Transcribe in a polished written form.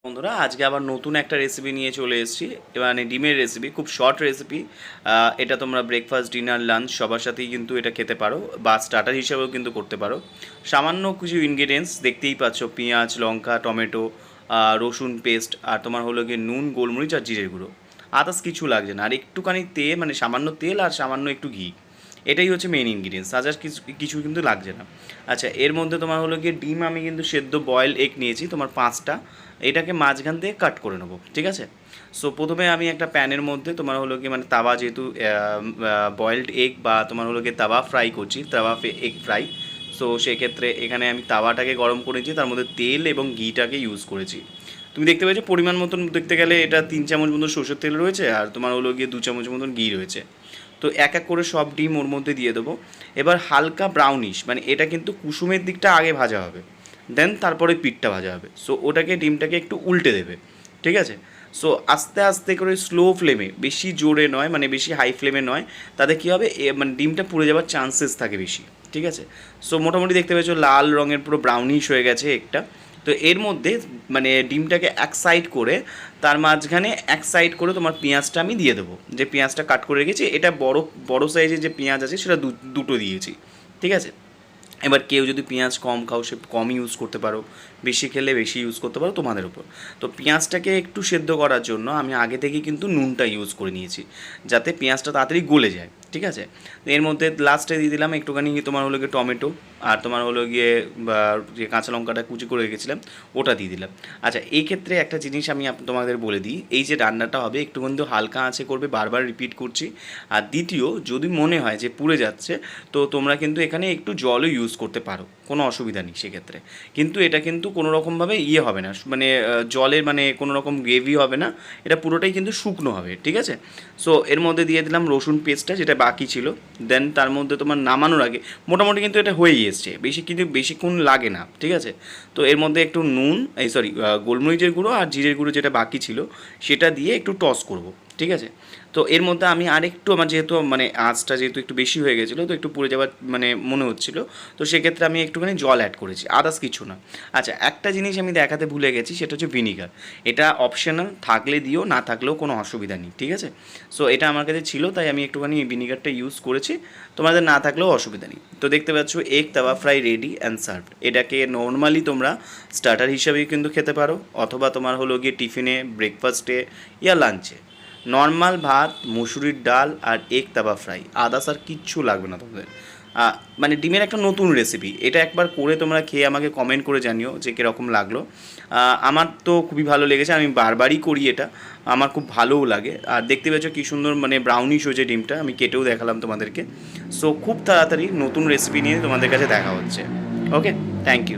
বন্ধুরা আজকে আবার নতুন একটা রেসিপি নিয়ে চলে এসেছি। মানে ডিমের রেসিপি, খুব শর্ট রেসিপি। এটা তোমরা ব্রেকফাস্ট, ডিনার, লাঞ্চ সবার সাথেই কিন্তু এটা খেতে পারো বা স্টার্টার হিসেবেও কিন্তু করতে পারো। সামান্য কিছু ইনগ্রিডিয়েন্টস দেখতেই পাচ্ছ, পেঁয়াজ, লঙ্কা, টমেটো, রসুন পেস্ট, আর তোমার হলো গিয়ে নুন, গোলমরিচ আর জিরের গুঁড়ো। আদার্স কিছু লাগছে না, আর একটুখানি তেল, মানে সামান্য তেল আর সামান্য একটু ঘি। এটাই হচ্ছে মেন ইনগ্রিডিয়েন্টস, আদার্স কিছু কিছু কিন্তু লাগছে না। আচ্ছা, এর মধ্যে তোমার হলো গিয়ে ডিম, আমি কিন্তু সেদ্ধ বয়েল এগ নিয়েছি তোমার 5টা। এটাকে মাঝখান থেকে কাট করে নেবো, ঠিক আছে। সো প্রথমে আমি একটা প্যানের মধ্যে তোমার হলো গিয়ে মানে তাওয়া, যেহেতু বয়েলড এগ বা তোমার হলো গিয়ে তাওয়া ফ্রাই করছি, তাওয়া এগ ফ্রাই। সো সেক্ষেত্রে এখানে আমি তাওয়াটাকে গরম করেছি, তার মধ্যে তেল এবং ঘিটাকে ইউজ করেছি। তুমি দেখতে পেয়েছো পরিমাণ মতন, দেখতে গেলে এটা 3 চামচ মতন সরষের তেল রয়েছে, আর তোমার হলো গিয়ে 2 চামচ মতন ঘি রয়েছে। তো এক এক করে সব ডিম ওর মধ্যে দিয়ে দেবো। এবার হালকা ব্রাউনিশ, মানে এটা কিন্তু কুসুমের দিকটা আগে ভাজা হবে, দেন তারপরে পিঠটা ভাজা হবে। সো ওটাকে, ডিমটাকে একটু উল্টে দেবে, ঠিক আছে। সো আস্তে আস্তে করে স্লো ফ্লেমে, বেশি জোরে নয়, মানে বেশি হাই ফ্লেমে নয়, তাতে কী হবে, মানে ডিমটা পুড়ে যাওয়ার চান্সেস থাকে বেশি, ঠিক আছে। সো মোটামুটি দেখতে পেয়েছো লাল রঙের পুরো ব্রাউনিশ হয়ে গেছে একটা। তো এর মধ্যে মানে ডিমটাকে এক সাইড করে, তার মাঝখানে এক সাইড করে তোমার পেঁয়াজটা আমি দিয়ে দেবো। যে পেঁয়াজটা কাট করে রেখেছি, এটা বড় বড় সাইজের যে পেঁয়াজ আছে সেটা দুটো দিয়েছি, ঠিক আছে। এবার কেউ যদি পেঁয়াজ কম খাও, সে কম ইউজ করতে পারো, বেশি খেলে বেশি ইউজ করতে পারো, তোমাদের উপর। তো পেঁয়াজটাকে একটু সেদ্ধ করার জন্য আমি আগে থেকে কিন্তু নুনটা ইউজ করে নিয়েছি, যাতে পেঁয়াজটা তাড়াতাড়ি গলে যায়, ঠিক আছে। এর মধ্যে লাস্টে দিয়ে দিলাম একটুখানি তোমার হলো গিয়ে টমেটো, আর তোমার হলো গিয়ে বা যে কাঁচা লঙ্কাটা কুচি করে রেখেছিলাম ওটা দিয়ে দিলাম। আচ্ছা, এই ক্ষেত্রে একটা জিনিস আমি তোমাদের বলে দিই, এই যে রান্নাটা হবে একটু কিন্তু হালকা আঁচে করবে, বারবার রিপিট করছি। আর দ্বিতীয়, যদি মনে হয় যে পুড়ে যাচ্ছে, তো তোমরা কিন্তু এখানে একটু জলও ইউজ করতে পারো, কোনো অসুবিধা নেই সেক্ষেত্রে। কিন্তু এটা কিন্তু কোনো রকমভাবে ইয়ে হবে না, মানে জলের মানে কোনো রকম গ্রেভি হবে না, এটা পুরোটাই কিন্তু শুকনো হবে, ঠিক আছে। সো এর মধ্যে দিয়ে দিলাম রসুন পেস্টটা, যেটা বাকি ছিল। দেন তার মধ্যে তোমার নামানোর আগে মোটামুটি কিন্তু এটা হয়েই এসছে, কিন্তু বেশিক্ষণ লাগে না, ঠিক আছে। তো এর মধ্যে একটু নুন, গোলমরিচের গুঁড়ো আর জিরের গুঁড়ো যেটা বাকি ছিল সেটা দিয়ে একটু টস করব, ঠিক আছে। তো এর মধ্যে আমি আরেকটু, আমার যেহেতু মানে আঁচটা যেহেতু একটু বেশি হয়ে গেছিলো, তো একটু পুড়ে যাওয়ার মানে মনে হচ্ছিলো, তো সেক্ষেত্রে আমি একটুখানি জল অ্যাড করেছি, আদার্স কিছু না। আচ্ছা, একটা জিনিস আমি দেখাতে ভুলে গেছি, সেটা হচ্ছে ভিনিগার। এটা অপশনাল, থাকলে দিও, না থাকলেও কোনো অসুবিধা নেই, ঠিক আছে। সো এটা আমার কাছে ছিল, তাই আমি একটুখানি ভিনিগারটা ইউজ করেছি, তোমাদের না থাকলেও অসুবিধা নেই। তো দেখতে পাচ্ছ এগ তাওয়া ফ্রাই রেডি অ্যান্ড সার্ভড। এটাকে নর্মালি তোমরা স্টার্টার হিসাবেই কিন্তু খেতে পারো, অথবা তোমার হলো গিয়ে টিফিনে, ব্রেকফাস্টে ইয়া লাঞ্চে। নর্মাল ভাত, মুসুরির ডাল আর এগ তাওয়া ফ্রাই, আদার্স আর কিচ্ছু লাগবে না তোমাদের। মানে ডিমের একটা নতুন রেসিপি, এটা একবার করে তোমরা খেয়ে আমাকে কমেন্ট করে জানিও যে কীরকম লাগলো। আমার তো খুবই ভালো লেগেছে, আমি বারবারই করি এটা, আমার খুব ভালোও লাগে। আর দেখতে পেয়েছো কী সুন্দর মানে ব্রাউনিশ হয়েছে ডিমটা, আমি কেটেও দেখালাম তোমাদেরকে। সো খুব তাড়াতাড়ি নতুন রেসিপি নিয়ে তোমাদের কাছে দেখা হচ্ছে। ওকে, থ্যাংক ইউ।